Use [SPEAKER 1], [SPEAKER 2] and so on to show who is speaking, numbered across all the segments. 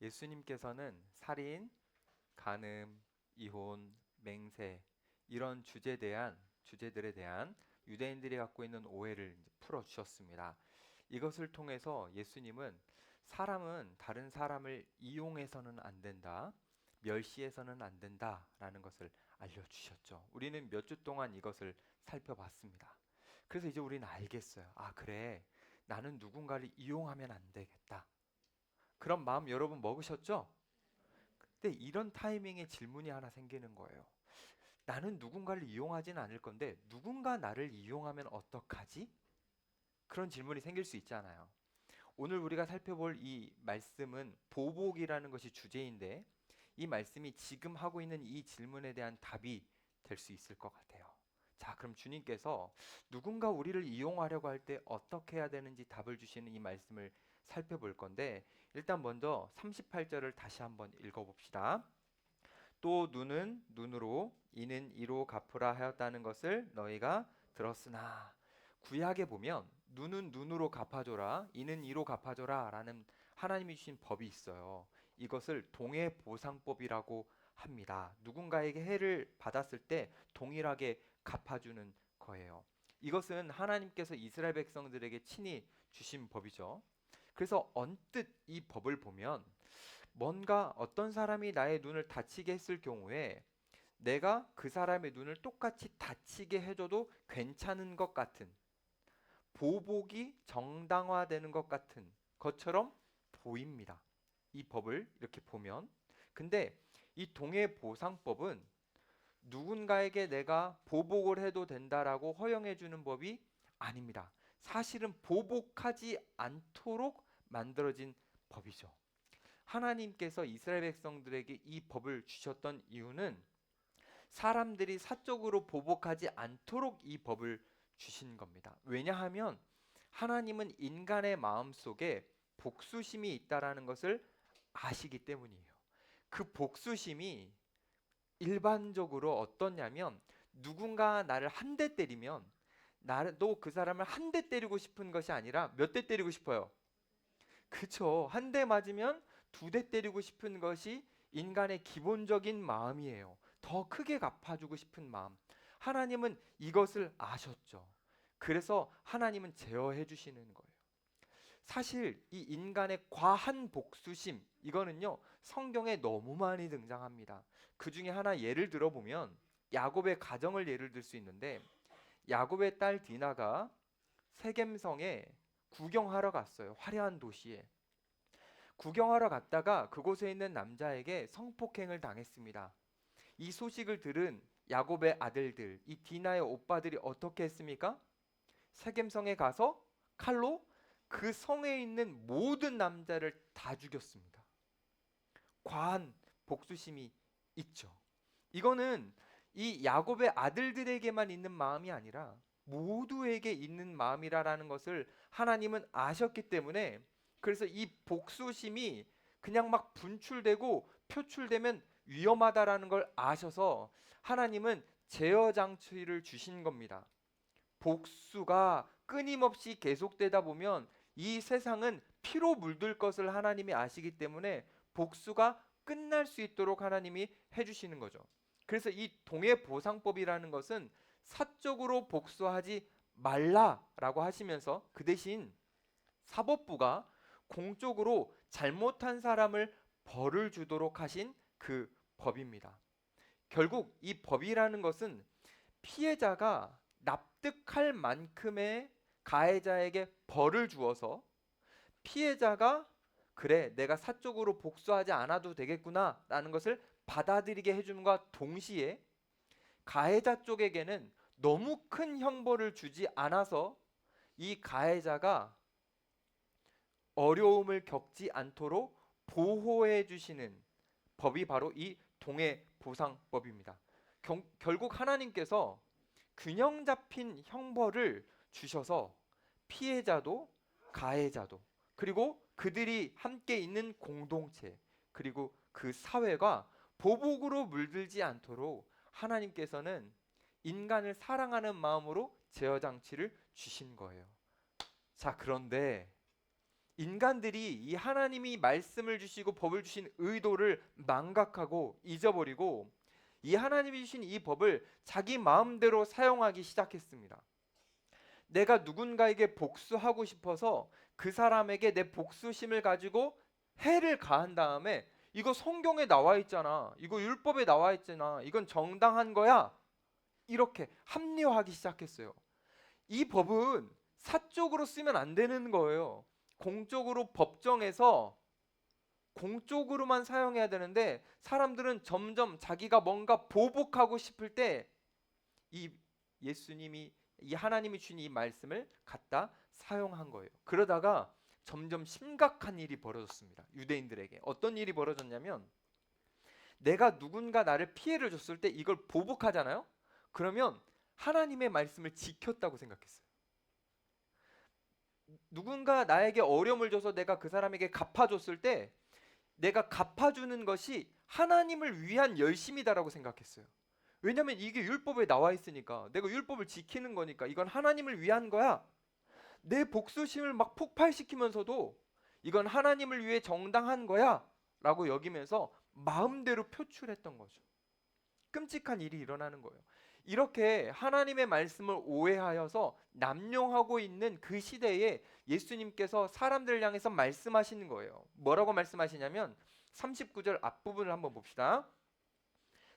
[SPEAKER 1] 예수님께서는 살인, 간음, 이혼, 맹세 이런 주제들에 대한 유대인들이 갖고 있는 오해를 풀어 주셨습니다. 이것을 통해서 예수님은 사람은 다른 사람을 이용해서는 안 된다, 멸시해서는 안 된다라는 것을 알려주셨죠. 우리는 몇 주 동안 이것을 살펴봤습니다. 그래서 이제 우리는 알겠어요. 아, 그래. 나는 누군가를 이용하면 안 되겠다. 그런 마음 여러분 먹으셨죠? 근데 이런 타이밍에 질문이 하나 생기는 거예요. 나는 누군가를 이용하진 않을 건데 누군가 나를 이용하면 어떡하지? 그런 질문이 생길 수 있잖아요. 오늘 우리가 살펴볼 이 말씀은 보복이라는 것이 주제인데 이 말씀이 지금 하고 있는 이 질문에 대한 답이 될 수 있을 것 같아요. 자, 그럼 주님께서 누군가 우리를 이용하려고 할 때 어떻게 해야 되는지 답을 주시는 이 말씀을 살펴볼 건데 일단 먼저 38절을 다시 한번 읽어봅시다. 또 눈은 눈으로 이는 이로 갚으라 하였다는 것을 너희가 들었으나 구약에 보면 눈은 눈으로 갚아줘라 이는 이로 갚아줘라 라는 하나님이 주신 법이 있어요. 이것을 동해보상법이라고 합니다. 누군가에게 해를 받았을 때 동일하게 갚아주는 거예요. 이것은 하나님께서 이스라엘 백성들에게 친히 주신 법이죠. 그래서 언뜻 이 법을 보면 뭔가 어떤 사람이 나의 눈을 다치게 했을 경우에 내가 그 사람의 눈을 똑같이 다치게 해줘도 괜찮은 것 같은 보복이 정당화되는 것 같은 것처럼 보입니다. 이 법을 이렇게 보면. 근데 이 동해보상법은 누군가에게 내가 보복을 해도 된다라고 허용해 주는 법이 아닙니다. 사실은 보복하지 않도록 만들어진 법이죠. 하나님께서 이스라엘 백성들에게 이 법을 주셨던 이유는 사람들이 사적으로 보복하지 않도록 이 법을 주신 겁니다. 왜냐하면 하나님은 인간의 마음속에 복수심이 있다라는 것을 아시기 때문이에요. 그 복수심이 일반적으로 어떠냐면 누군가 나를 한 대 때리면 나도 그 사람을 한 대 때리고 싶은 것이 아니라 몇 대 때리고 싶어요. 그쵸. 한 대 맞으면 두 대 때리고 싶은 것이 인간의 기본적인 마음이에요. 더 크게 갚아주고 싶은 마음. 하나님은 이것을 아셨죠. 그래서 하나님은 제어해 주시는 거예요. 사실 이 인간의 과한 복수심 이거는요 성경에 너무 많이 등장합니다. 그 중에 하나 예를 들어보면 야곱의 가정을 예를 들 수 있는데 야곱의 딸 디나가 세겜성에 구경하러 갔어요. 화려한 도시에. 구경하러 갔다가 그곳에 있는 남자에게 성폭행을 당했습니다. 이 소식을 들은 야곱의 아들들, 이 디나의 오빠들이 어떻게 했습니까? 세겜성에 가서 칼로 그 성에 있는 모든 남자를 다 죽였습니다. 과한 복수심이 있죠. 이거는 이 야곱의 아들들에게만 있는 마음이 아니라 모두에게 있는 마음이라는 것을 하나님은 아셨기 때문에 그래서 이 복수심이 그냥 막 분출되고 표출되면 위험하다라는 걸 아셔서 하나님은 제어 장치를 주신 겁니다. 복수가 끊임없이 계속되다 보면 이 세상은 피로 물들 것을 하나님이 아시기 때문에 복수가 끝날 수 있도록 하나님이 해주시는 거죠. 그래서 이 동해보상법이라는 것은 사적으로 복수하지 말라라고 하시면서 그 대신 사법부가 공적으로 잘못한 사람을 벌을 주도록 하신 그 법입니다. 결국 이 법이라는 것은 피해자가 납득할 만큼의 가해자에게 벌을 주어서 피해자가 그래 내가 사적으로 복수하지 않아도 되겠구나 라는 것을 받아들이게 해줌과 동시에 가해자 쪽에게는 너무 큰 형벌을 주지 않아서 이 가해자가 어려움을 겪지 않도록 보호해 주시는 법이 바로 이 동해보상법입니다. 결국 하나님께서 균형 잡힌 형벌을 주셔서 피해자도 가해자도 그리고 그들이 함께 있는 공동체 그리고 그 사회가 보복으로 물들지 않도록 하나님께서는 인간을 사랑하는 마음으로 제어 장치를 주신 거예요. 자, 그런데 인간들이 이 하나님이 말씀을 주시고 법을 주신 의도를 망각하고 잊어버리고 이 하나님이 주신 이 법을 자기 마음대로 사용하기 시작했습니다. 내가 누군가에게 복수하고 싶어서 그 사람에게 내 복수심을 가지고 해를 가한 다음에 이거 성경에 나와 있잖아. 이거 율법에 나와 있잖아. 이건 정당한 거야. 이렇게 합리화하기 시작했어요. 이 법은 사적으로 쓰면 안 되는 거예요. 공적으로 법정에서 공적으로만 사용해야 되는데 사람들은 점점 자기가 뭔가 보복하고 싶을 때 이 예수님이 이 하나님이 주신 이 말씀을 갖다 사용한 거예요. 그러다가 점점 심각한 일이 벌어졌습니다. 유대인들에게 어떤 일이 벌어졌냐면 내가 누군가 나를 피해를 줬을 때 이걸 보복하잖아요. 그러면 하나님의 말씀을 지켰다고 생각했어요. 누군가 나에게 어려움을 줘서 내가 그 사람에게 갚아줬을 때 내가 갚아주는 것이 하나님을 위한 열심이다라고 생각했어요. 왜냐하면 이게 율법에 나와 있으니까 내가 율법을 지키는 거니까 이건 하나님을 위한 거야. 내 복수심을 막 폭발시키면서도 이건 하나님을 위해 정당한 거야 라고 여기면서 마음대로 표출했던 거죠. 끔찍한 일이 일어나는 거예요. 이렇게 하나님의 말씀을 오해하여서 남용하고 있는 그 시대에 예수님께서 사람들을 향해서 말씀하시는 거예요. 뭐라고 말씀하시냐면 39절 앞부분을 한번 봅시다.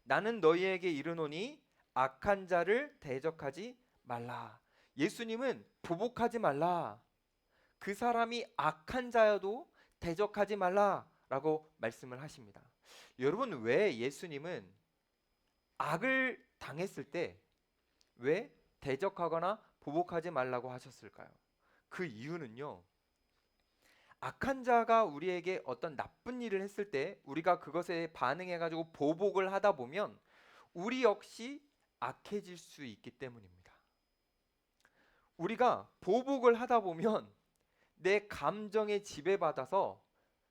[SPEAKER 1] 나는 너희에게 이르노니 악한 자를 대적하지 말라. 예수님은 보복하지 말라. 그 사람이 악한 자여도 대적하지 말라라고 말씀을 하십니다. 여러분, 왜 예수님은 악을 당했을 때 왜 대적하거나 보복하지 말라고 하셨을까요? 그 이유는요. 악한 자가 우리에게 어떤 나쁜 일을 했을 때 우리가 그것에 반응해 가지고 보복을 하다 보면 우리 역시 악해질 수 있기 때문입니다. 우리가 보복을 하다 보면 내 감정에 지배받아서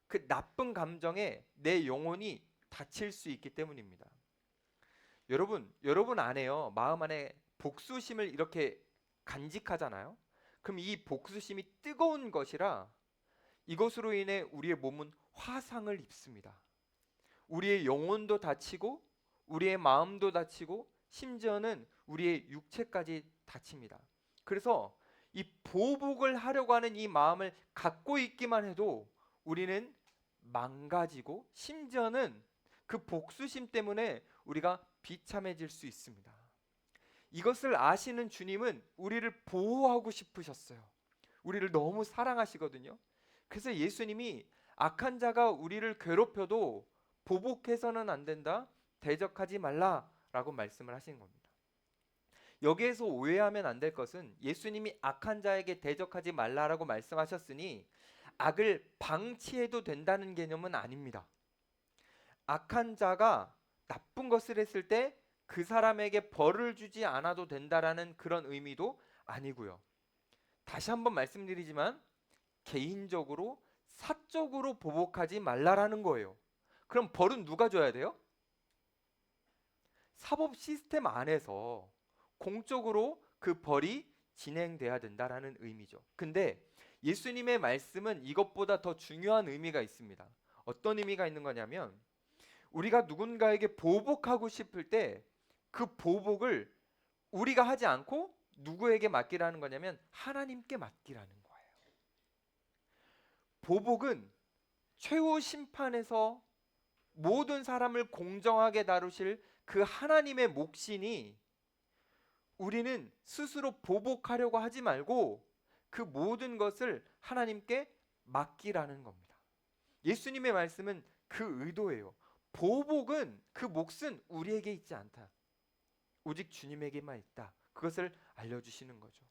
[SPEAKER 1] 그 나쁜 감정에 내 영혼이 다칠 수 있기 때문입니다. 여러분 안에요. 마음 안에 복수심을 이렇게 간직하잖아요. 그럼 이 복수심이 뜨거운 것이라 이것으로 인해 우리의 몸은 화상을 입습니다. 우리의 영혼도 다치고 우리의 마음도 다치고 심지어는 우리의 육체까지 다칩니다. 그래서 이 보복을 하려고 하는 이 마음을 갖고 있기만 해도 우리는 망가지고 심지어는 그 복수심 때문에 우리가 비참해질 수 있습니다. 이것을 아시는 주님은 우리를 보호하고 싶으셨어요. 우리를 너무 사랑하시거든요. 그래서 예수님이 악한 자가 우리를 괴롭혀도 보복해서는 안 된다. 대적하지 말라라고 말씀을 하신 겁니다. 여기에서 오해하면 안 될 것은 예수님이 악한 자에게 대적하지 말라라고 말씀하셨으니 악을 방치해도 된다는 개념은 아닙니다. 악한 자가 나쁜 것을 했을 때 그 사람에게 벌을 주지 않아도 된다라는 그런 의미도 아니고요. 다시 한번 말씀드리지만 개인적으로 사적으로 보복하지 말라라는 거예요. 그럼 벌은 누가 줘야 돼요? 사법 시스템 안에서 공적으로 그 벌이 진행돼야 된다라는 의미죠. 근데 예수님의 말씀은 이것보다 더 중요한 의미가 있습니다. 어떤 의미가 있는 거냐면 우리가 누군가에게 보복하고 싶을 때 그 보복을 우리가 하지 않고 누구에게 맡기라는 거냐면 하나님께 맡기라는 거예요. 보복은 최후 심판에서 모든 사람을 공정하게 다루실 그 하나님의 몫이니 우리는 스스로 보복하려고 하지 말고 그 모든 것을 하나님께 맡기라는 겁니다. 예수님의 말씀은 그 의도예요. 보복은 그 몫은 우리에게 있지 않다. 오직 주님에게만 있다. 그것을 알려주시는 거죠.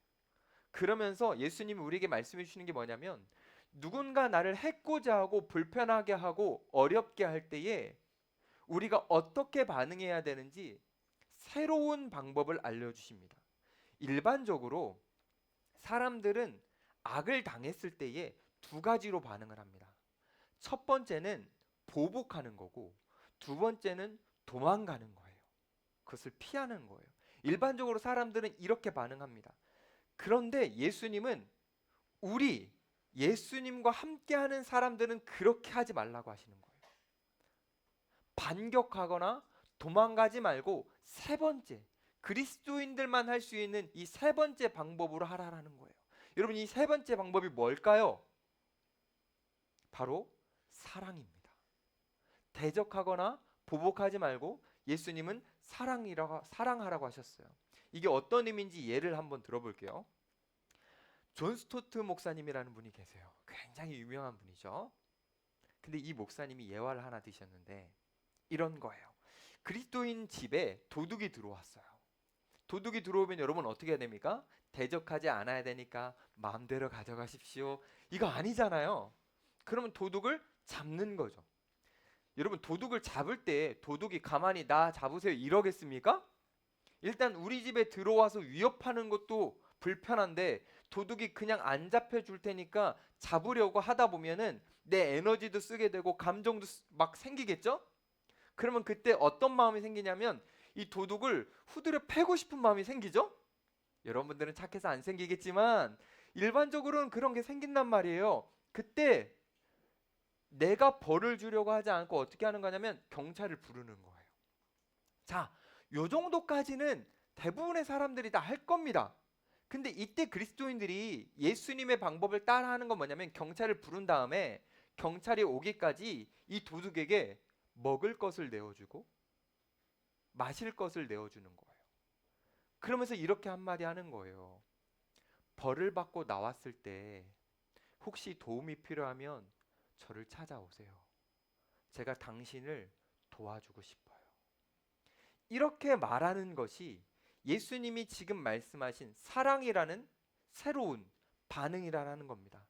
[SPEAKER 1] 그러면서 예수님이 우리에게 말씀해 주시는 게 뭐냐면 누군가 나를 해코자 하고 불편하게 하고 어렵게 할 때에 우리가 어떻게 반응해야 되는지 새로운 방법을 알려주십니다. 일반적으로 사람들은 악을 당했을 때에 두 가지로 반응을 합니다. 첫 번째는 보복하는 거고 두 번째는 도망가는 거예요. 그것을 피하는 거예요. 일반적으로 사람들은 이렇게 반응합니다. 그런데 예수님은 우리 예수님과 함께하는 사람들은 그렇게 하지 말라고 하시는 거예요. 반격하거나 도망가지 말고 세 번째, 그리스도인들만 할 수 있는 이 세 번째 방법으로 하라라는 거예요. 여러분, 이 세 번째 방법이 뭘까요? 바로 사랑입니다. 대적하거나 보복하지 말고 예수님은 사랑하라고 하셨어요. 이게 어떤 의미인지 예를 한번 들어볼게요. 존 스토트 목사님이라는 분이 계세요. 굉장히 유명한 분이죠. 근데 이 목사님이 예화를 하나 드셨는데 이런 거예요. 그리스도인 집에 도둑이 들어왔어요. 도둑이 들어오면 여러분 어떻게 해야 됩니까? 대적하지 않아야 되니까 마음대로 가져가십시오. 이거 아니잖아요. 그러면 도둑을 잡는 거죠. 여러분, 도둑을 잡을 때 도둑이 가만히 나 잡으세요 이러겠습니까? 일단 우리 집에 들어와서 위협하는 것도 불편한데 도둑이 그냥 안 잡혀줄 테니까 잡으려고 하다 보면은 내 에너지도 쓰게 되고 감정도 막 생기겠죠? 그러면 그때 어떤 마음이 생기냐면 이 도둑을 후드려 패고 싶은 마음이 생기죠? 여러분들은 착해서 안 생기겠지만 일반적으로는 그런 게 생긴단 말이에요. 그때 내가 벌을 주려고 하지 않고 어떻게 하는 거냐면 경찰을 부르는 거예요. 자, 요 정도까지는 대부분의 사람들이 다 할 겁니다. 근데 이때 그리스도인들이 예수님의 방법을 따라하는 건 뭐냐면 경찰을 부른 다음에 경찰이 오기까지 이 도둑에게 먹을 것을 내어주고 마실 것을 내어주는 거예요. 그러면서 이렇게 한마디 하는 거예요. 벌을 받고 나왔을 때 혹시 도움이 필요하면 저를 찾아오세요. 제가 당신을 도와주고 싶어요. 이렇게 말하는 것이 예수님이 지금 말씀하신 사랑이라는 새로운 반응이라는 겁니다.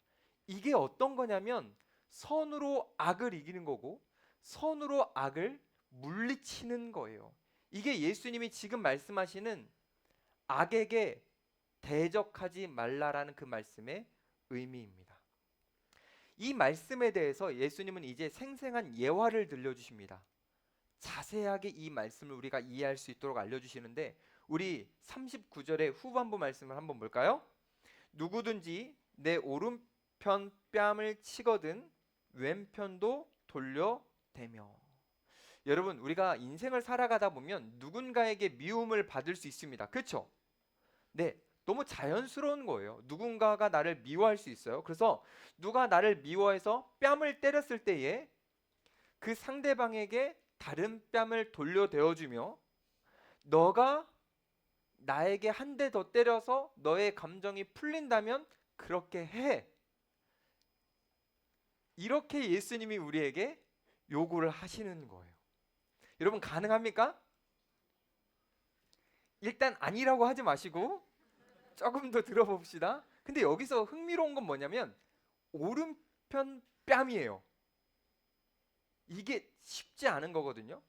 [SPEAKER 1] 이게 어떤 거냐면 선으로 악을 이기는 거고 선으로 악을 물리치는 거예요. 이게 예수님이 지금 말씀하시는 악에게 대적하지 말라라는 그 말씀의 의미입니다. 이 말씀에 대해서 예수님은 이제 생생한 예화를 들려주십니다. 자세하게 이 말씀을 우리가 이해할 수 있도록 알려주시는데 우리 39절의 후반부 말씀을 한번 볼까요? 누구든지 내 오른편 뺨을 치거든 왼편도 돌려대며. 여러분, 우리가 인생을 살아가다 보면 누군가에게 미움을 받을 수 있습니다. 그렇죠? 네, 너무 자연스러운 거예요. 누군가가 나를 미워할 수 있어요. 그래서 누가 나를 미워해서 뺨을 때렸을 때에 그 상대방에게 다른 뺨을 돌려대어주며 너가 나에게 한 대 더 때려서 너의 감정이 풀린다면 그렇게 해. 이렇게 예수님이 우리에게 요구를 하시는 거예요. 여러분, 가능합니까? 일단 아니라고 하지 마시고 조금 더 들어봅시다. 근데 여기서 흥미로운 건 뭐냐면 오른편 뺨이에요. 이게 쉽지 않은 거거든요.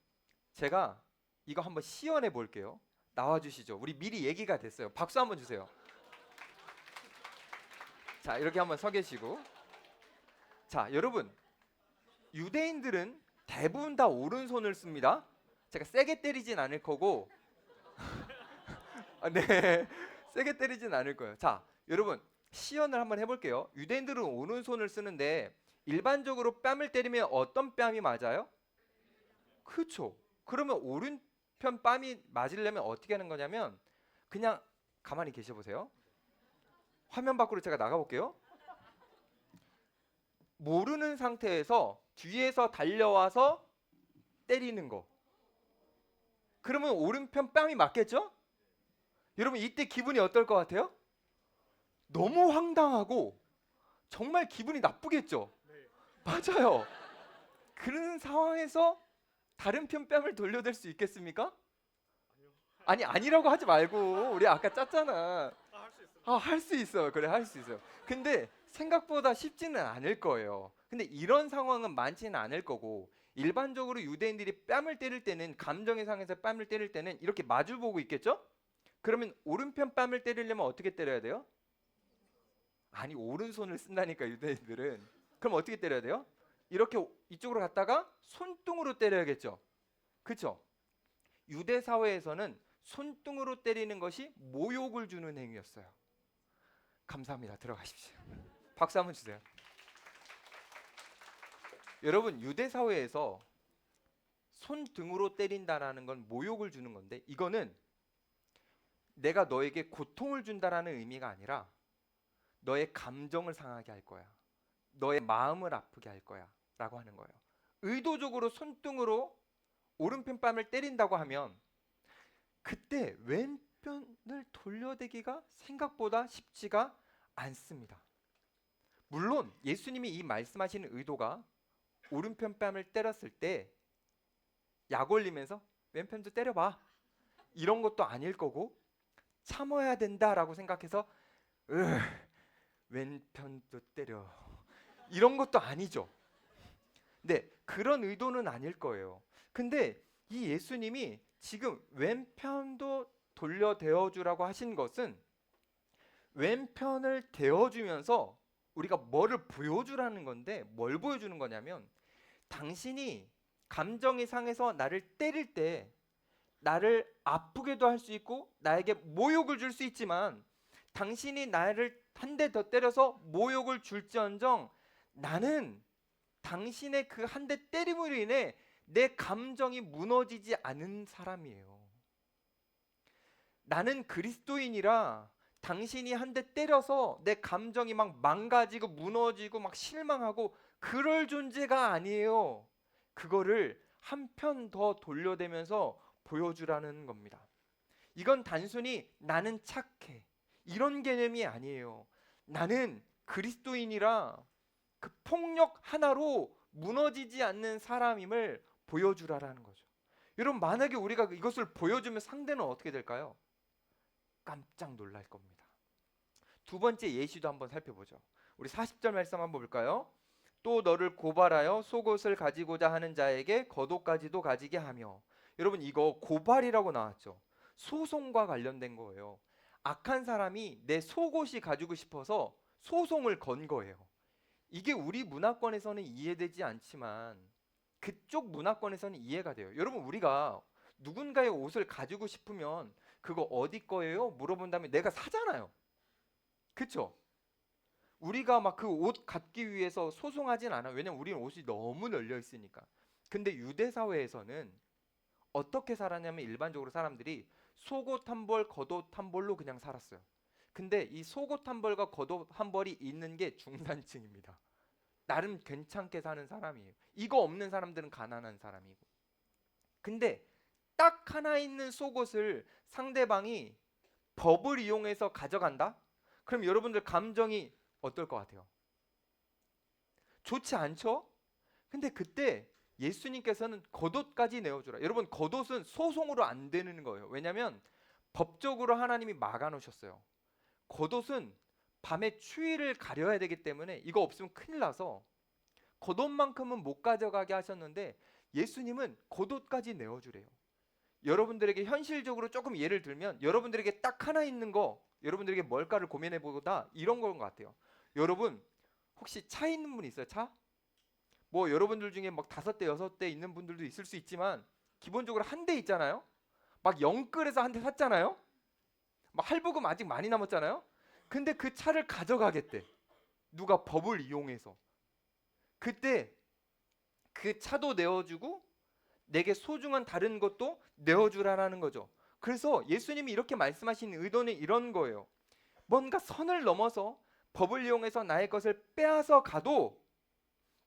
[SPEAKER 1] 제가 이거 한번 시연해 볼게요. 나와주시죠. 우리 미리 얘기가 됐어요. 박수 한번 주세요. 자, 이렇게 한번 서 계시고. 자, 여러분, 유대인들은 대부분 다 오른손을 씁니다. 제가 세게 때리진 않을 거고 네, 세게 때리진 않을 거예요. 자, 여러분, 시연을 한번 해볼게요. 유대인들은 오른손을 쓰는데 일반적으로 뺨을 때리면 어떤 뺨이 맞아요? 그렇죠. 그러면 오른편 뺨이 맞으려면 어떻게 하는 거냐면 그냥 가만히 계셔 보세요. 화면 밖으로 제가 나가볼게요. 모르는 상태에서 뒤에서 달려와서 때리는 거. 그러면 오른편 뺨이 맞겠죠? 여러분, 이때 기분이 어떨 것 같아요? 너무 황당하고 정말 기분이 나쁘겠죠? 맞아요. 그런 상황에서 다른 편 뺨을 돌려댈 수 있겠습니까? 아니, 아니라고 하지 말고 우리 아까 짰잖아. 할 수 있어요. 그래, 할 수 있어요. 근데 생각보다 쉽지는 않을 거예요. 근데 이런 상황은 많지는 않을 거고 일반적으로 유대인들이 뺨을 때릴 때는 감정의 상에서 뺨을 때릴 때는 이렇게 마주보고 있겠죠? 그러면 오른편 뺨을 때리려면 어떻게 때려야 돼요? 아니, 오른손을 쓴다니까 유대인들은. 그럼 어떻게 때려야 돼요? 이렇게 이쪽으로 갔다가 손등으로 때려야겠죠. 그렇죠? 유대 사회에서는 손등으로 때리는 것이 모욕을 주는 행위였어요. 감사합니다. 들어가십시오. 박수 한번 주세요. 여러분 유대 사회에서 손등으로 때린다라는 건 모욕을 주는 건데 이거는 내가 너에게 고통을 준다라는 의미가 아니라 너의 감정을 상하게 할 거야. 너의 마음을 아프게 할 거야. 라고 하는 거예요. 의도적으로 손등으로 오른편 뺨을 때린다고 하면 그때 왼편을 돌려대기가 생각보다 쉽지가 않습니다. 물론 예수님이 이 말씀하시는 의도가 오른편 뺨을 때렸을 때 약 올리면서 왼편도 때려봐 이런 것도 아닐 거고 참아야 된다라고 생각해서 왼편도 때려 이런 것도 아니죠. 네, 그런 의도는 아닐 거예요. 근데 이 예수님이 지금 왼편도 돌려 대어주라고 하신 것은 왼편을 대어주면서 우리가 뭐를 보여주라는 건데 뭘 보여주는 거냐면 당신이 감정이 상해서 나를 때릴 때 나를 아프게도 할 수 있고 나에게 모욕을 줄 수 있지만 당신이 나를 한 대 더 때려서 모욕을 줄지언정 나는 당신의 그 한 대 때림으로 인해 내 감정이 무너지지 않은 사람이에요. 나는 그리스도인이라 당신이 한 대 때려서 내 감정이 막 망가지고 무너지고 막 실망하고 그럴 존재가 아니에요. 그거를 한 편 더 돌려대면서 보여주라는 겁니다. 이건 단순히 나는 착해 이런 개념이 아니에요. 나는 그리스도인이라 그 폭력 하나로 무너지지 않는 사람임을 보여주라라는 거죠. 여러분 만약에 우리가 이것을 보여주면 상대는 어떻게 될까요? 깜짝 놀랄 겁니다. 두 번째 예시도 한번 살펴보죠. 우리 40절 말씀 한번 볼까요? 또 너를 고발하여 속옷을 가지고자 하는 자에게 겉옷까지도 가지게 하며. 여러분 이거 고발이라고 나왔죠. 소송과 관련된 거예요. 악한 사람이 내 속옷이 가지고 싶어서 소송을 건 거예요. 이게 우리 문화권에서는 이해되지 않지만 그쪽 문화권에서는 이해가 돼요. 여러분 우리가 누군가의 옷을 가지고 싶으면 그거 어디 거예요? 물어본 다음에 내가 사잖아요. 그쵸? 우리가 막 그 옷 갖기 위해서 소송하진 않아. 왜냐면 우리는 옷이 너무 널려 있으니까. 근데 유대 사회에서는 어떻게 살았냐면 일반적으로 사람들이 속옷 한 벌, 겉옷 한 벌로 그냥 살았어요. 근데 이 속옷 한 벌과 겉옷 한 벌이 있는 게 중산층입니다. 나름 괜찮게 사는 사람이에요. 이거 없는 사람들은 가난한 사람이고. 근데 딱 하나 있는 속옷을 상대방이 법을 이용해서 가져간다? 그럼 여러분들 감정이 어떨 것 같아요? 좋지 않죠? 근데 그때 예수님께서는 겉옷까지 내어주라. 여러분 겉옷은 소송으로 안 되는 거예요. 왜냐하면 법적으로 하나님이 막아놓으셨어요. 겉옷은 밤에 추위를 가려야 되기 때문에 이거 없으면 큰일 나서 겉옷만큼은 못 가져가게 하셨는데 예수님은 겉옷까지 내어주래요. 여러분들에게 현실적으로 조금 예를 들면 여러분들에게 딱 하나 있는 거 여러분들에게 뭘까를 고민해보다 이런 건 것 같아요. 여러분 혹시 차 있는 분 있어요? 차? 뭐 여러분들 중에 막 5대 6대 있는 분들도 있을 수 있지만 기본적으로 한 대 있잖아요. 막 영끌에서 한 대 샀잖아요. 막 할부금 아직 많이 남았잖아요. 근데 그 차를 가져가겠대. 누가 법을 이용해서. 그때 그 차도 내어주고 내게 소중한 다른 것도 내어주라라는 거죠. 그래서 예수님이 이렇게 말씀하신 의도는 이런 거예요. 뭔가 선을 넘어서 법을 이용해서 나의 것을 빼앗아 가도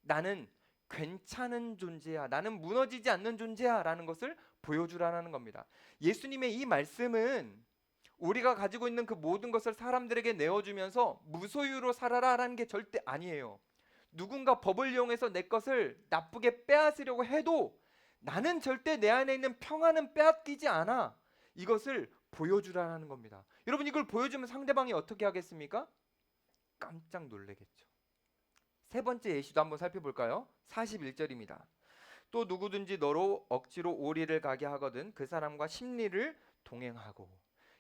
[SPEAKER 1] 나는 괜찮은 존재야. 나는 무너지지 않는 존재야. 라는 것을 보여주라는 겁니다. 예수님의 이 말씀은 우리가 가지고 있는 그 모든 것을 사람들에게 내어주면서 무소유로 살아라라는 게 절대 아니에요. 누군가 법을 이용해서 내 것을 나쁘게 빼앗으려고 해도 나는 절대 내 안에 있는 평안은 빼앗기지 않아. 이것을 보여주라는 겁니다. 여러분 이걸 보여주면 상대방이 어떻게 하겠습니까? 깜짝 놀라겠죠. 세 번째 예시도 한번 살펴볼까요? 41절입니다. 또 누구든지 너로 억지로 오리를 가게 하거든 그 사람과 심리를 동행하고.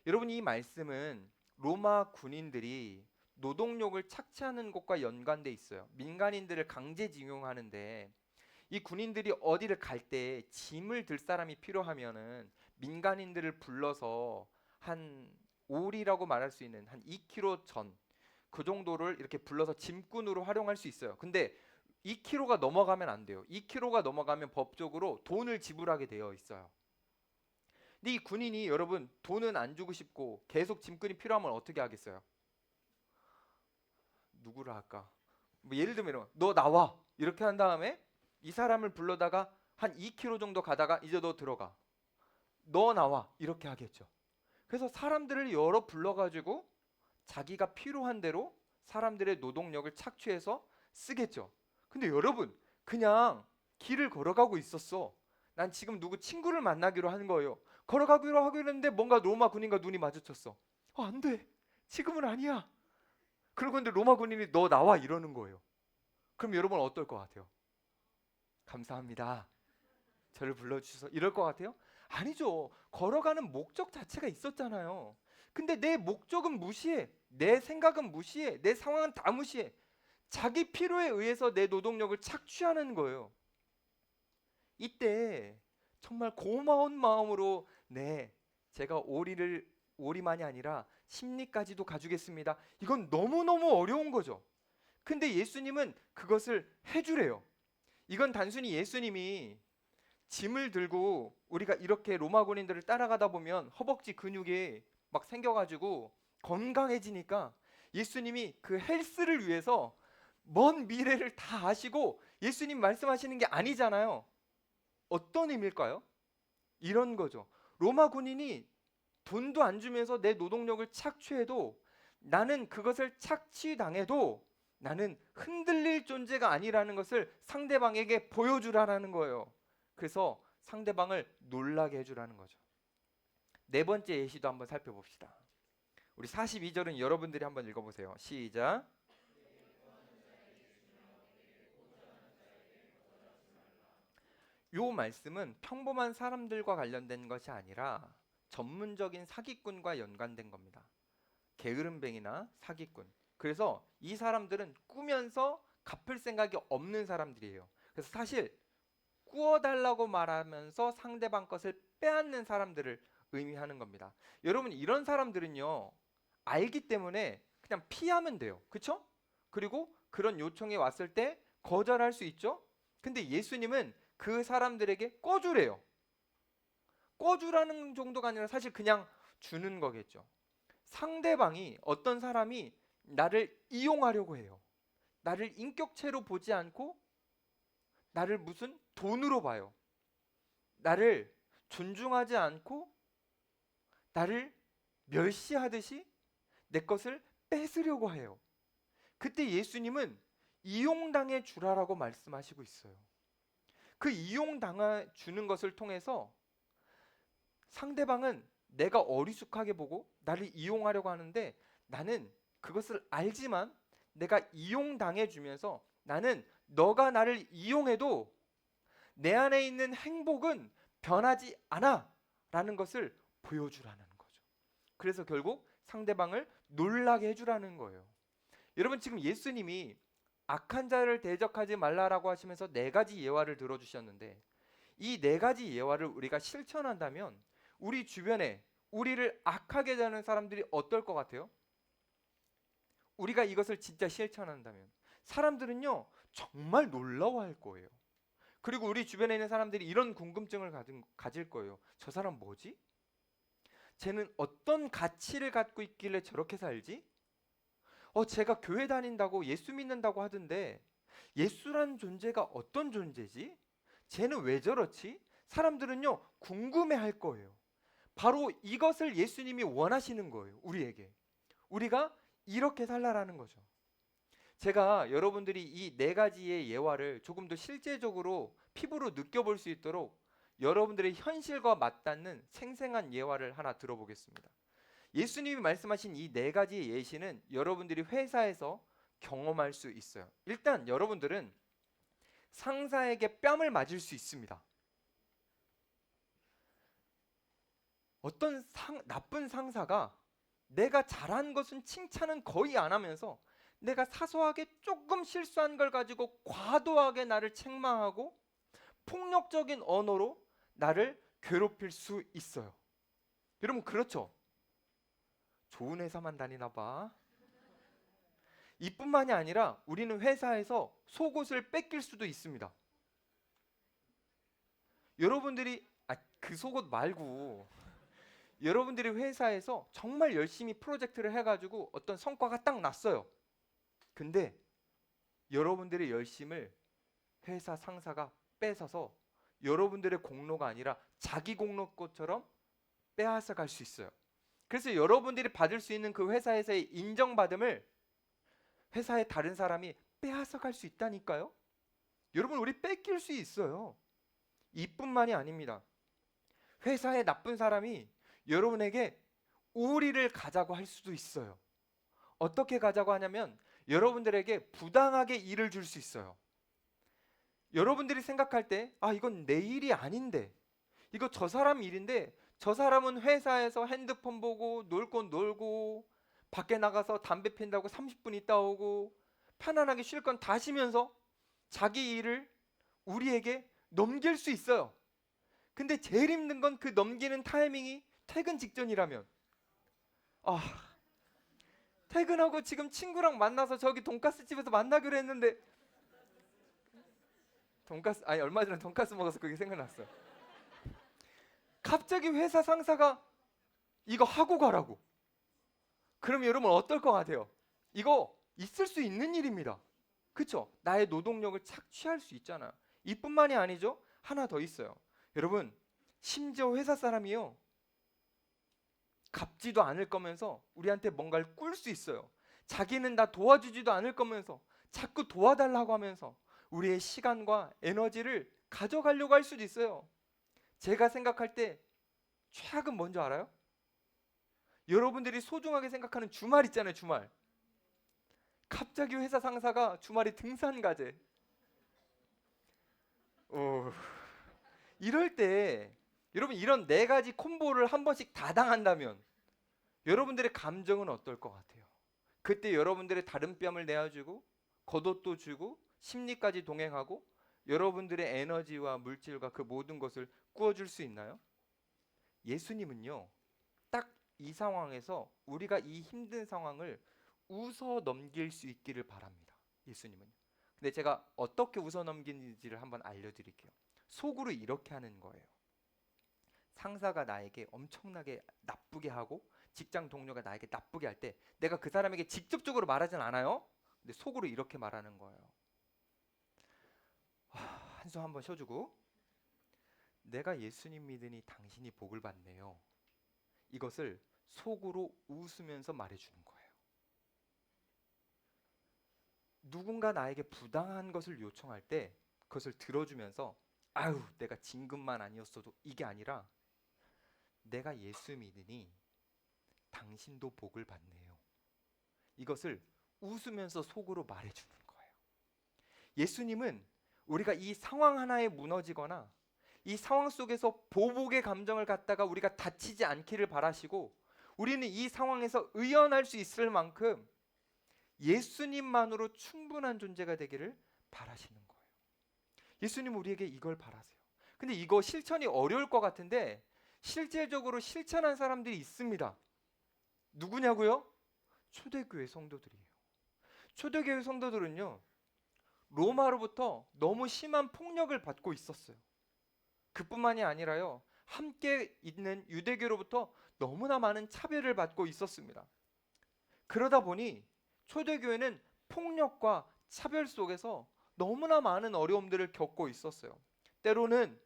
[SPEAKER 1] 여러분 이 말씀은 로마 군인들이 노동력을 착취하는 것과 연관돼 있어요. 민간인들을 강제징용하는데 이 군인들이 어디를 갈 때 짐을 들 사람이 필요하면은 민간인들을 불러서 한 오리라고 말할 수 있는 한 2kg 전 그 정도를 이렇게 불러서 짐꾼으로 활용할 수 있어요. 근데 2kg가 넘어가면 안 돼요. 2kg가 넘어가면 법적으로 돈을 지불하게 되어 있어요. 근데 이 군인이 여러분 돈은 안 주고 싶고 계속 짐꾼이 필요하면 어떻게 하겠어요? 누구를 할까? 뭐 예를 들면 이런 거, 너 나와 이렇게 한 다음에 이 사람을 불러다가 한 2km 정도 가다가 이제 너 들어가. 너 나와 이렇게 하겠죠. 그래서 사람들을 여러 불러가지고 자기가 필요한 대로 사람들의 노동력을 착취해서 쓰겠죠. 근데 여러분 그냥 길을 걸어가고 있었어. 난 지금 누구 친구를 만나기로 하는 거예요. 걸어가기로 하고 있는데 뭔가 로마 군인과 눈이 마주쳤어. 안 돼. 지금은 아니야. 그러고 근데 로마 군인이 너 나와 이러는 거예요. 그럼 여러분 어떨 것 같아요? 감사합니다. 저를 불러주셔서 이럴 것 같아요? 아니죠. 걸어가는 목적 자체가 있었잖아요. 근데 내 목적은 무시해. 내 생각은 무시해. 내 상황은 다 무시해. 자기 필요에 의해서 내 노동력을 착취하는 거예요. 이때 정말 고마운 마음으로 네, 제가 오리만이 아니라 심리까지도 가주겠습니다. 이건 너무너무 어려운 거죠. 근데 예수님은 그것을 해주래요. 이건 단순히 예수님이 짐을 들고 우리가 이렇게 로마 군인들을 따라가다 보면 허벅지 근육이 막 생겨가지고 건강해지니까 예수님이 그 헬스를 위해서 먼 미래를 다 아시고 예수님 말씀하시는 게 아니잖아요. 어떤 의미일까요? 이런 거죠. 로마 군인이 돈도 안 주면서 내 노동력을 착취해도 나는 그것을 착취당해도 나는 흔들릴 존재가 아니라는 것을 상대방에게 보여주라는 거예요. 그래서 상대방을 놀라게 해주라는 거죠. 네 번째 예시도 한번 살펴봅시다. 우리 42절은 여러분들이 한번 읽어보세요. 시작. 요 말씀은 평범한 사람들과 관련된 것이 아니라 전문적인 사기꾼과 연관된 겁니다. 게으름뱅이나 사기꾼. 그래서 이 사람들은 꾸면서 갚을 생각이 없는 사람들이에요. 그래서 사실 꾸어달라고 말하면서 상대방 것을 빼앗는 사람들을 의미하는 겁니다. 여러분 이런 사람들은요 알기 때문에 그냥 피하면 돼요. 그렇죠? 그리고 그런 요청이 왔을 때 거절할 수 있죠. 근데 예수님은 그 사람들에게 꺼주래요. 꺼주라는 정도가 아니라 사실 그냥 주는 거겠죠. 상대방이 어떤 사람이 나를 이용하려고 해요. 나를 인격체로 보지 않고 나를 무슨 돈으로 봐요. 나를 존중하지 않고 나를 멸시하듯이 내 것을 뺏으려고 해요. 그때 예수님은 이용당해 주라라고 말씀하시고 있어요. 그 이용당해 주는 것을 통해서 상대방은 내가 어리숙하게 보고 나를 이용하려고 하는데 나는 그것을 알지만 내가 이용당해 주면서 나는 너가 나를 이용해도 내 안에 있는 행복은 변하지 않아 라는 것을 보여주라는 거죠. 그래서 결국 상대방을 놀라게 해주라는 거예요. 여러분 지금 예수님이 악한 자를 대적하지 말라라고 하시면서 네 가지 예화를 들어주셨는데 이 네 가지 예화를 우리가 실천한다면 우리 주변에 우리를 악하게 대하는 사람들이 어떨 것 같아요? 우리가 이것을 진짜 실천한다면 사람들은요 정말 놀라워할 거예요. 그리고 우리 주변에 있는 사람들이 이런 궁금증을 가질 거예요. 저 사람 뭐지? 쟤는 어떤 가치를 갖고 있길래 저렇게 살지? 제가 교회 다닌다고 예수 믿는다고 하던데 예수란 존재가 어떤 존재지? 쟤는 왜 저렇지? 사람들은요 궁금해할 거예요. 바로 이것을 예수님이 원하시는 거예요. 우리에게. 우리가 이렇게 살라라는 거죠. 제가 여러분들이 이 네 가지의 예화를 조금 더 실제적으로 피부로 느껴볼 수 있도록 여러분들의 현실과 맞닿는 생생한 예화를 하나 들어보겠습니다. 예수님이 말씀하신 이 네 가지의 예시는 여러분들이 회사에서 경험할 수 있어요. 일단 여러분들은 상사에게 뺨을 맞을 수 있습니다. 어떤 나쁜 상사가 내가 잘한 것은 칭찬은 거의 안 하면서 내가 사소하게 조금 실수한 걸 가지고 과도하게 나를 책망하고 폭력적인 언어로 나를 괴롭힐 수 있어요. 여러분 그렇죠? 좋은 회사만 다니나 봐. 이뿐만이 아니라 우리는 회사에서 속옷을 뺏길 수도 있습니다. 여러분들이 그 속옷 말고 여러분들이 회사에서 정말 열심히 프로젝트를 해가지고 어떤 성과가 딱 났어요. 근데 여러분들의 열심을 회사 상사가 뺏어서 여러분들의 공로가 아니라 자기 공로 것처럼 빼앗아 갈 수 있어요. 그래서 여러분들이 받을 수 있는 그 회사에서의 인정받음을 회사의 다른 사람이 빼앗아 갈 수 있다니까요. 여러분, 우리 뺏길 수 있어요. 이뿐만이 아닙니다. 회사의 나쁜 사람이 여러분에게 우리를 가자고 할 수도 있어요. 어떻게 가자고 하냐면 여러분들에게 부당하게 일을 줄 수 있어요. 여러분들이 생각할 때 이건 내 일이 아닌데, 이거 저 사람 일인데, 저 사람은 회사에서 핸드폰 보고 놀 건 놀고 밖에 나가서 담배 핀다고 30분 있다 오고 편안하게 쉴 건 다 쉬면서 자기 일을 우리에게 넘길 수 있어요. 근데 제일 힘든 건 그 넘기는 타이밍이 퇴근 직전이라면, 퇴근하고 지금 친구랑 만나서 저기 돈가스 집에서 만나기로 했는데, 얼마 전에 돈가스 먹어서 그게 생각났어. 갑자기 회사 상사가 이거 하고 가라고. 그럼 여러분 어떨 것 같아요? 이거 있을 수 있는 일입니다. 그쵸? 나의 노동력을 착취할 수 있잖아요. 이뿐만이 아니죠. 하나 더 있어요. 여러분, 심지어 회사 사람이요, 갚지도 않을 거면서 우리한테 뭔가를 꿀 수 있어요. 자기는 나 도와주지도 않을 거면서 자꾸 도와달라고 하면서 우리의 시간과 에너지를 가져가려고 할 수도 있어요. 제가 생각할 때 최악은 뭔지 알아요? 여러분들이 소중하게 생각하는 주말 있잖아요. 주말. 갑자기 회사 상사가 주말에 등산 가재. 이럴 때 여러분, 이런 네 가지 콤보를 한 번씩 다 당한다면 여러분들의 감정은 어떨 것 같아요? 그때 여러분들의 다른 뺨을 내어주고 겉옷도 주고 심리까지 동행하고 여러분들의 에너지와 물질과 그 모든 것을 꾸어줄 수 있나요? 예수님은요, 딱 이 상황에서 우리가 이 힘든 상황을 웃어 넘길 수 있기를 바랍니다. 예수님은요. 근데 제가 어떻게 웃어 넘기는지를 한번 알려드릴게요. 속으로 이렇게 하는 거예요. 상사가 나에게 엄청나게 나쁘게 하고 직장 동료가 나에게 나쁘게 할 때 내가 그 사람에게 직접적으로 말하진 않아요. 근데 속으로 이렇게 말하는 거예요. 한숨 한번 쉬어주고, 내가 예수님 믿으니 당신이 복을 받네요. 이것을 속으로 웃으면서 말해주는 거예요. 누군가 나에게 부당한 것을 요청할 때 그것을 들어주면서 내가 진급만 아니었어도, 이게 아니라 내가 예수 믿으니 당신도 복을 받네요. 이것을 웃으면서 속으로 말해주는 거예요. 예수님은 우리가 이 상황 하나에 무너지거나 이 상황 속에서 보복의 감정을 갖다가 우리가 다치지 않기를 바라시고, 우리는 이 상황에서 의연할 수 있을 만큼 예수님만으로 충분한 존재가 되기를 바라시는 거예요. 예수님은 우리에게 이걸 바라세요. 근데 이거 실천이 어려울 것 같은데 실제적으로 실천한 사람들이 있습니다. 누구냐고요? 초대교회 성도들이에요. 초대교회 성도들은요, 로마로부터 너무 심한 폭력을 받고 있었어요. 그뿐만이 아니라요, 함께 있는 유대교로부터 너무나 많은 차별을 받고 있었습니다. 그러다 보니 초대교회는 폭력과 차별 속에서 너무나 많은 어려움들을 겪고 있었어요. 때로는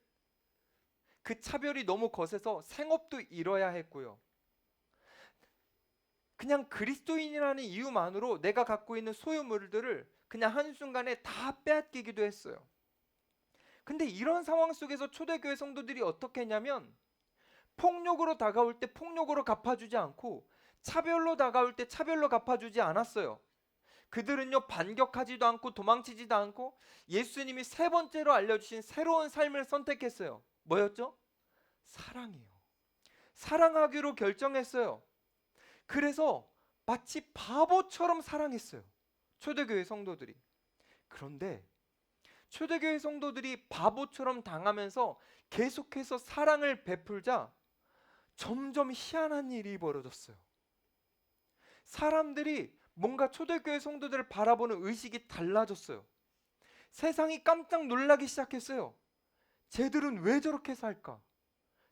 [SPEAKER 1] 그 차별이 너무 거세서 생업도 잃어야 했고요. 그냥 그리스도인이라는 이유만으로 내가 갖고 있는 소유물들을 그냥 한순간에 다 빼앗기기도 했어요. 근데 이런 상황 속에서 초대교회 성도들이 어떻게 했냐면, 폭력으로 다가올 때 폭력으로 갚아주지 않고 차별로 다가올 때 차별로 갚아주지 않았어요. 그들은요, 반격하지도 않고 도망치지도 않고 예수님이 세 번째로 알려주신 새로운 삶을 선택했어요. 뭐였죠? 사랑이에요. 사랑하기로 결정했어요. 그래서 마치 바보처럼 사랑했어요. 초대교회 성도들이. 그런데 초대교회 성도들이 바보처럼 당하면서 계속해서 사랑을 베풀자 점점 희한한 일이 벌어졌어요. 사람들이 뭔가 초대교회 성도들을 바라보는 의식이 달라졌어요. 세상이 깜짝 놀라기 시작했어요. 쟤들은 왜 저렇게 살까?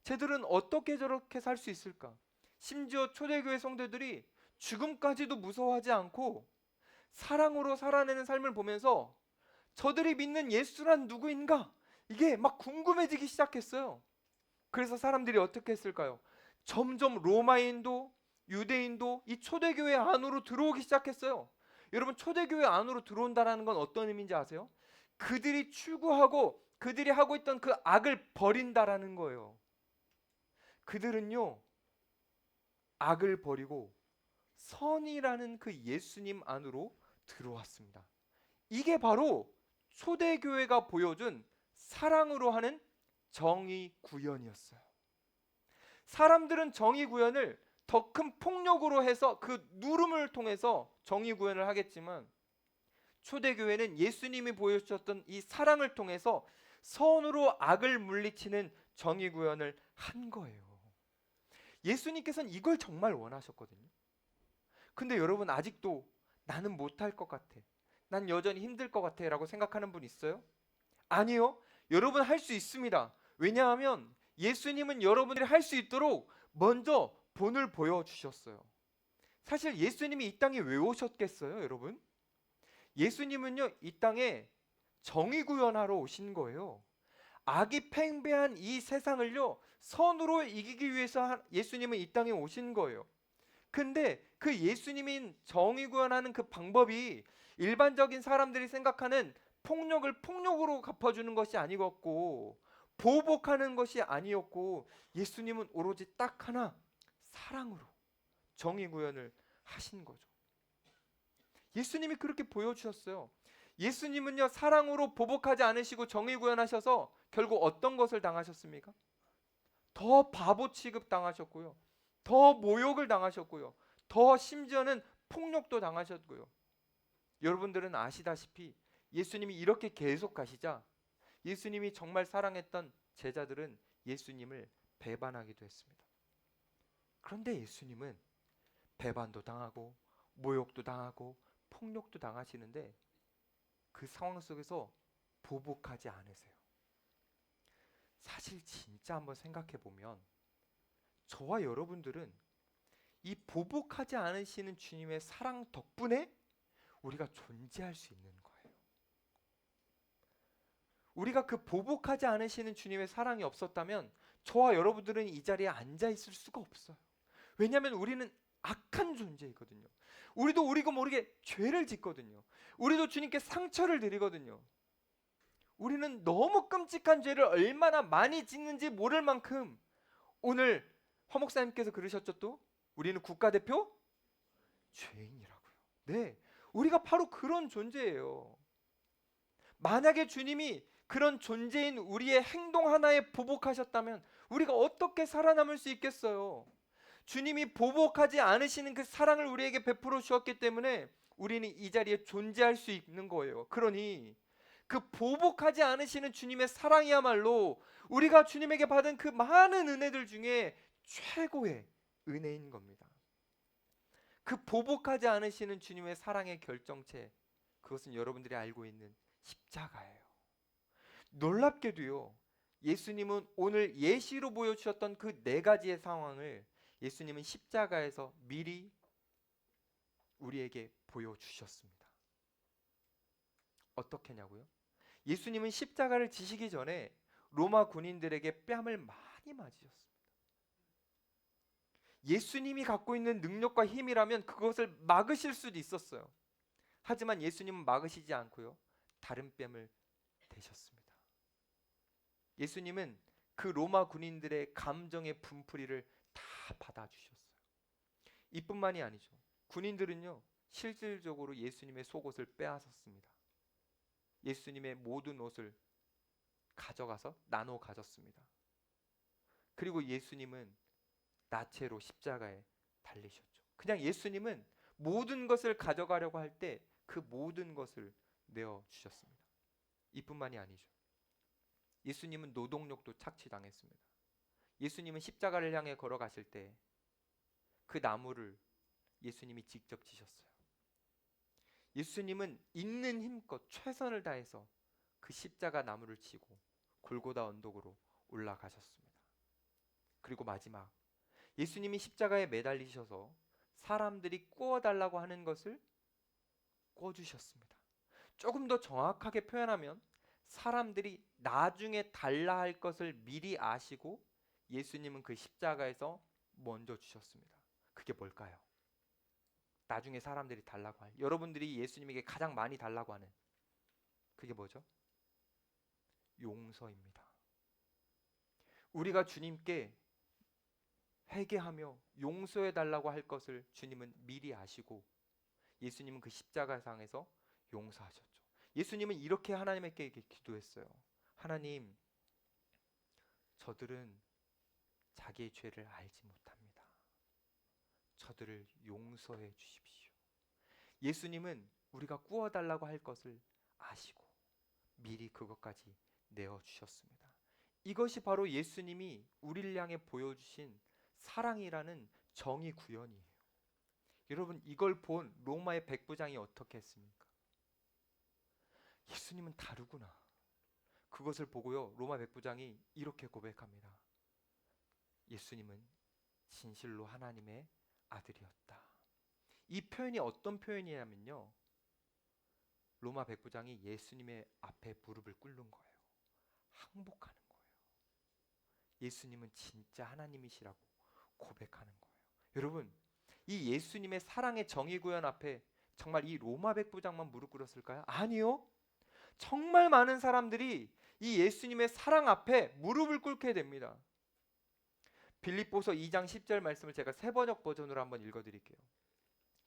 [SPEAKER 1] 쟤들은 어떻게 저렇게 살 수 있을까? 심지어 초대교회 성도들이 죽음까지도 무서워하지 않고 사랑으로 살아내는 삶을 보면서 저들이 믿는 예수란 누구인가? 이게 막 궁금해지기 시작했어요. 그래서 사람들이 어떻게 했을까요? 점점 로마인도 유대인도 이 초대교회 안으로 들어오기 시작했어요. 여러분, 초대교회 안으로 들어온다는 건 어떤 의미인지 아세요? 그들이 추구하고 그들이 하고 있던 그 악을 버린다라는 거예요. 그들은요, 악을 버리고 선이라는 그 예수님 안으로 들어왔습니다. 이게 바로 초대교회가 보여준 사랑으로 하는 정의 구현이었어요. 사람들은 정의 구현을 더 큰 폭력으로 해서 그 누름을 통해서 정의 구현을 하겠지만, 초대교회는 예수님이 보여주셨던 이 사랑을 통해서 선으로 악을 물리치는 정의 구현을 한 거예요. 예수님께서는 이걸 정말 원하셨거든요. 근데 여러분, 아직도 나는 못할 것 같아, 난 여전히 힘들 것 같아 라고 생각하는 분 있어요? 아니요. 여러분, 할 수 있습니다. 왜냐하면 예수님은 여러분들이 할 수 있도록 먼저 본을 보여주셨어요. 사실 예수님이 이 땅에 왜 오셨겠어요, 여러분? 예수님은요, 이 땅에 정의 구현하러 오신 거예요. 악이 팽배한 이 세상을요, 선으로 이기기 위해서 예수님은 이 땅에 오신 거예요. 근데 그 예수님인 정의 구현하는 그 방법이 일반적인 사람들이 생각하는 폭력을 폭력으로 갚아주는 것이 아니었고, 보복하는 것이 아니었고, 예수님은 오로지 딱 하나, 사랑으로 정의 구현을 하신 거죠. 예수님이 그렇게 보여주셨어요. 예수님은요, 사랑으로 보복하지 않으시고 정의 구현하셔서 결국 어떤 것을 당하셨습니까? 더 바보 취급 당하셨고요, 더 모욕을 당하셨고요, 더 심지어는 폭력도 당하셨고요. 여러분들은 아시다시피 예수님이 이렇게 계속 가시자 예수님이 정말 사랑했던 제자들은 예수님을 배반하기도 했습니다. 그런데 예수님은 배반도 당하고 모욕도 당하고 폭력도 당하시는데 그 상황 속에서 보복하지 않으세요. 사실 진짜 한번 생각해 보면 저와 여러분들은 이 보복하지 않으시는 주님의 사랑 덕분에 우리가 존재할 수 있는 거예요. 우리가 그 보복하지 않으시는 주님의 사랑이 없었다면 저와 여러분들은 이 자리에 앉아 있을 수가 없어요. 왜냐하면 우리는 악한 존재이거든요. 우리도 우리가 모르게 죄를 짓거든요. 우리도 주님께 상처를 드리거든요. 우리는 너무 끔찍한 죄를 얼마나 많이 짓는지 모를 만큼, 오늘 허 목사님께서 그러셨죠. 또 우리는 국가대표 죄인이라고요. 네, 우리가 바로 그런 존재예요. 만약에 주님이 그런 존재인 우리의 행동 하나에 보복하셨다면 우리가 어떻게 살아남을 수 있겠어요? 주님이 보복하지 않으시는 그 사랑을 우리에게 베풀어 주셨기 때문에 우리는 이 자리에 존재할 수 있는 거예요. 그러니 그 보복하지 않으시는 주님의 사랑이야말로 우리가 주님에게 받은 그 많은 은혜들 중에 최고의 은혜인 겁니다. 그 보복하지 않으시는 주님의 사랑의 결정체, 그것은 여러분들이 알고 있는 십자가예요. 놀랍게도요, 예수님은 오늘 예시로 보여주셨던 그 네 가지의 상황을 예수님은 십자가에서 미리 우리에게 보여주셨습니다. 어떻게냐고요? 예수님은 십자가를 지시기 전에 로마 군인들에게 뺨을 많이 맞으셨습니다. 예수님이 갖고 있는 능력과 힘이라면 그것을 막으실 수도 있었어요. 하지만 예수님은 막으시지 않고요, 다른 뺨을 대셨습니다. 예수님은 그 로마 군인들의 감정의 분풀이를 다 받아주셨어요. 이뿐만이 아니죠. 군인들은요, 실질적으로 예수님의 속옷을 빼앗았습니다. 예수님의 모든 옷을 가져가서 나눠 가졌습니다. 그리고 예수님은 나체로 십자가에 달리셨죠. 그냥 예수님은 모든 것을 가져가려고 할 때 그 모든 것을 내어주셨습니다. 이뿐만이 아니죠. 예수님은 노동력도 착취당했습니다. 예수님은 십자가를 향해 걸어가실 때 그 나무를 예수님이 직접 지셨어요. 예수님은 있는 힘껏 최선을 다해서 그 십자가 나무를 지고 골고다 언덕으로 올라가셨습니다. 그리고 마지막, 예수님이 십자가에 매달리셔서 사람들이 구워달라고 하는 것을 구워주셨습니다. 조금 더 정확하게 표현하면 사람들이 나중에 달라 할 것을 미리 아시고 예수님은 그 십자가에서 먼저 주셨습니다. 그게 뭘까요? 나중에 사람들이 달라고 할, 여러분들이 예수님에게 가장 많이 달라고 하는 그게 뭐죠? 용서입니다. 우리가 주님께 회개하며 용서해 달라고 할 것을 주님은 미리 아시고 예수님은 그 십자가상에서 용서하셨죠. 예수님은 이렇게 하나님께 기도했어요. 하나님, 저들은 자기의 죄를 알지 못합니다. 저들을 용서해 주십시오. 예수님은 우리가 구워달라고 할 것을 아시고 미리 그것까지 내어주셨습니다. 이것이 바로 예수님이 우리를 향해 보여주신 사랑이라는 정의 구현이에요. 여러분, 이걸 본 로마의 백부장이 어떻게 했습니까? 예수님은 다르구나. 그것을 보고요, 로마 백부장이 이렇게 고백합니다. 예수님은 진실로 하나님의 아들이었다. 이 표현이 어떤 표현이냐면요, 로마 백부장이 예수님의 앞에 무릎을 꿇는 거예요. 항복하는 거예요. 예수님은 진짜 하나님이시라고 고백하는 거예요. 여러분, 이 예수님의 사랑의 정의 구현 앞에 정말 이 로마 백부장만 무릎 꿇었을까요? 아니요. 정말 많은 사람들이 이 예수님의 사랑 앞에 무릎을 꿇게 됩니다. 빌립보서 2장 10절 말씀을 제가 세번역 버전으로 한번 읽어드릴게요.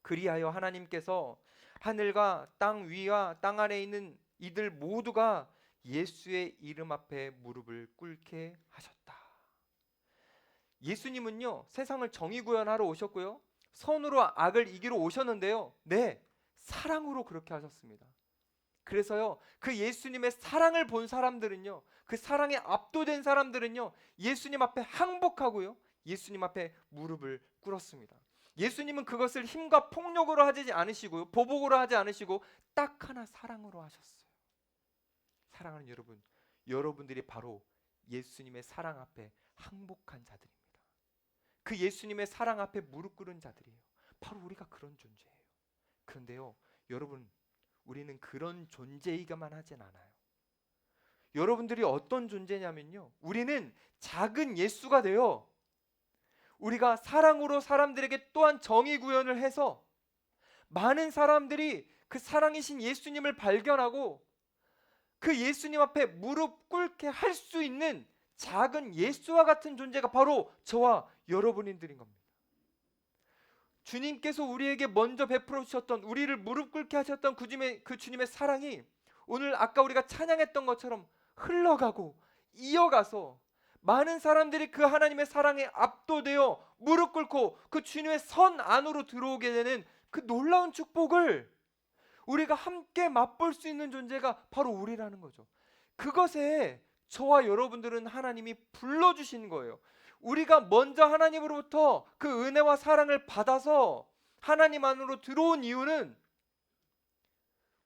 [SPEAKER 1] 그리하여 하나님께서 하늘과 땅 위와 땅 아래에 있는 이들 모두가 예수의 이름 앞에 무릎을 꿇게 하셨다. 예수님은요, 세상을 정의 구현하러 오셨고요, 선으로 악을 이기러 오셨는데요, 네, 사랑으로 그렇게 하셨습니다. 그래서요, 그 예수님의 사랑을 본 사람들은요, 그 사랑에 압도된 사람들은요, 예수님 앞에 항복하고요, 예수님 앞에 무릎을 꿇었습니다. 예수님은 그것을 힘과 폭력으로 하지 않으시고요, 보복으로 하지 않으시고 딱 하나 사랑으로 하셨어요. 사랑하는 여러분, 여러분들이 바로 예수님의 사랑 앞에 항복한 자들입니다. 그 예수님의 사랑 앞에 무릎 꿇은 자들이에요. 바로 우리가 그런 존재예요. 그런데요, 여러분, 우리는 그런 존재이기만 하진 않아요. 여러분들이 어떤 존재냐면요, 우리는 작은 예수가 되어 우리가 사랑으로 사람들에게 또한 정의 구현을 해서 많은 사람들이 그 사랑이신 예수님을 발견하고 그 예수님 앞에 무릎 꿇게 할 수 있는 작은 예수와 같은 존재가 바로 저와 여러분들인 겁니다. 주님께서 우리에게 먼저 베풀어 주셨던, 우리를 무릎 꿇게 하셨던 그 주님의 사랑이 오늘 아까 우리가 찬양했던 것처럼 흘러가고 이어가서 많은 사람들이 그 하나님의 사랑에 압도되어 무릎 꿇고 그 주님의 선 안으로 들어오게 되는 그 놀라운 축복을 우리가 함께 맛볼 수 있는 존재가 바로 우리라는 거죠. 그것에 저와 여러분들은 하나님이 불러주신 거예요. 우리가 먼저 하나님으로부터 그 은혜와 사랑을 받아서 하나님 안으로 들어온 이유는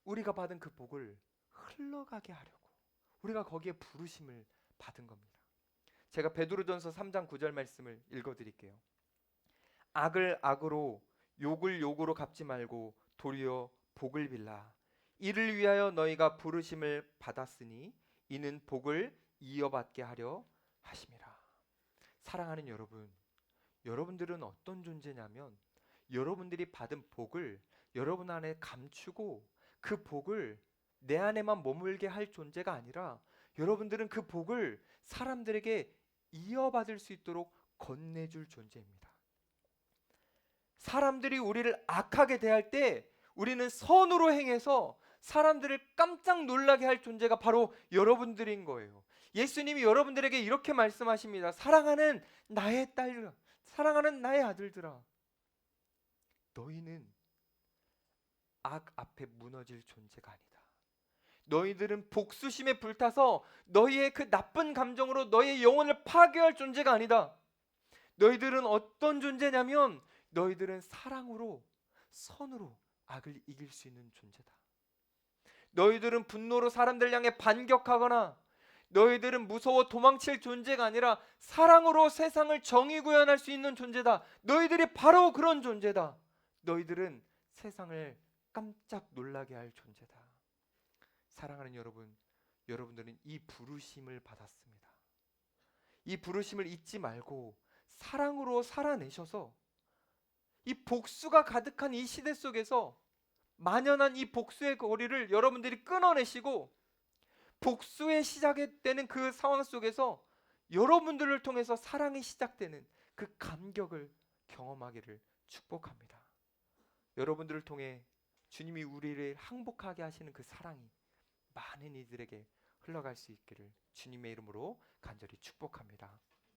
[SPEAKER 1] 우리가 받은 그 복을 흘러가게 하려고, 우리가 거기에 부르심을 받은 겁니다. 제가 베드로전서 3장 9절 말씀을 읽어드릴게요. 악을 악으로 욕을 욕으로 갚지 말고 도리어 복을 빌라. 이를 위하여 너희가 부르심을 받았으니 이는 복을 이어받게 하려 하심이라. 사랑하는 여러분, 여러분들은 어떤 존재냐면 여러분들이 받은 복을 여러분 안에 감추고 그 복을 내 안에만 머물게 할 존재가 아니라 여러분들은 그 복을 사람들에게 이어받을 수 있도록 건네줄 존재입니다. 사람들이 우리를 악하게 대할 때 우리는 선으로 행해서 사람들을 깜짝 놀라게 할 존재가 바로 여러분들인 거예요. 예수님이 여러분들에게 이렇게 말씀하십니다. 사랑하는 나의 딸들아, 사랑하는 나의 아들들아, 너희는 악 앞에 무너질 존재가 아니다. 너희들은 복수심에 불타서 너희의 그 나쁜 감정으로 너희의 영혼을 파괴할 존재가 아니다. 너희들은 어떤 존재냐면 너희들은 사랑으로, 선으로 악을 이길 수 있는 존재다. 너희들은 분노로 사람들 향해 반격하거나 너희들은 무서워 도망칠 존재가 아니라 사랑으로 세상을 정의 구현할 수 있는 존재다. 너희들이 바로 그런 존재다. 너희들은 세상을 깜짝 놀라게 할 존재다. 사랑하는 여러분, 여러분들은 이 부르심을 받았습니다. 이 부르심을 잊지 말고 사랑으로 살아내셔서 이 복수가 가득한 이 시대 속에서 만연한 이 복수의 거리를 여러분들이 끊어내시고 복수의 시작이 되는 그 상황 속에서 여러분들을 통해서 사랑이 시작되는 그 감격을 경험하기를 축복합니다. 여러분들을 통해 주님이 우리를 항복하게 하시는 그 사랑이 많은 이들에게 흘러갈 수 있기를 주님의 이름으로 간절히 축복합니다.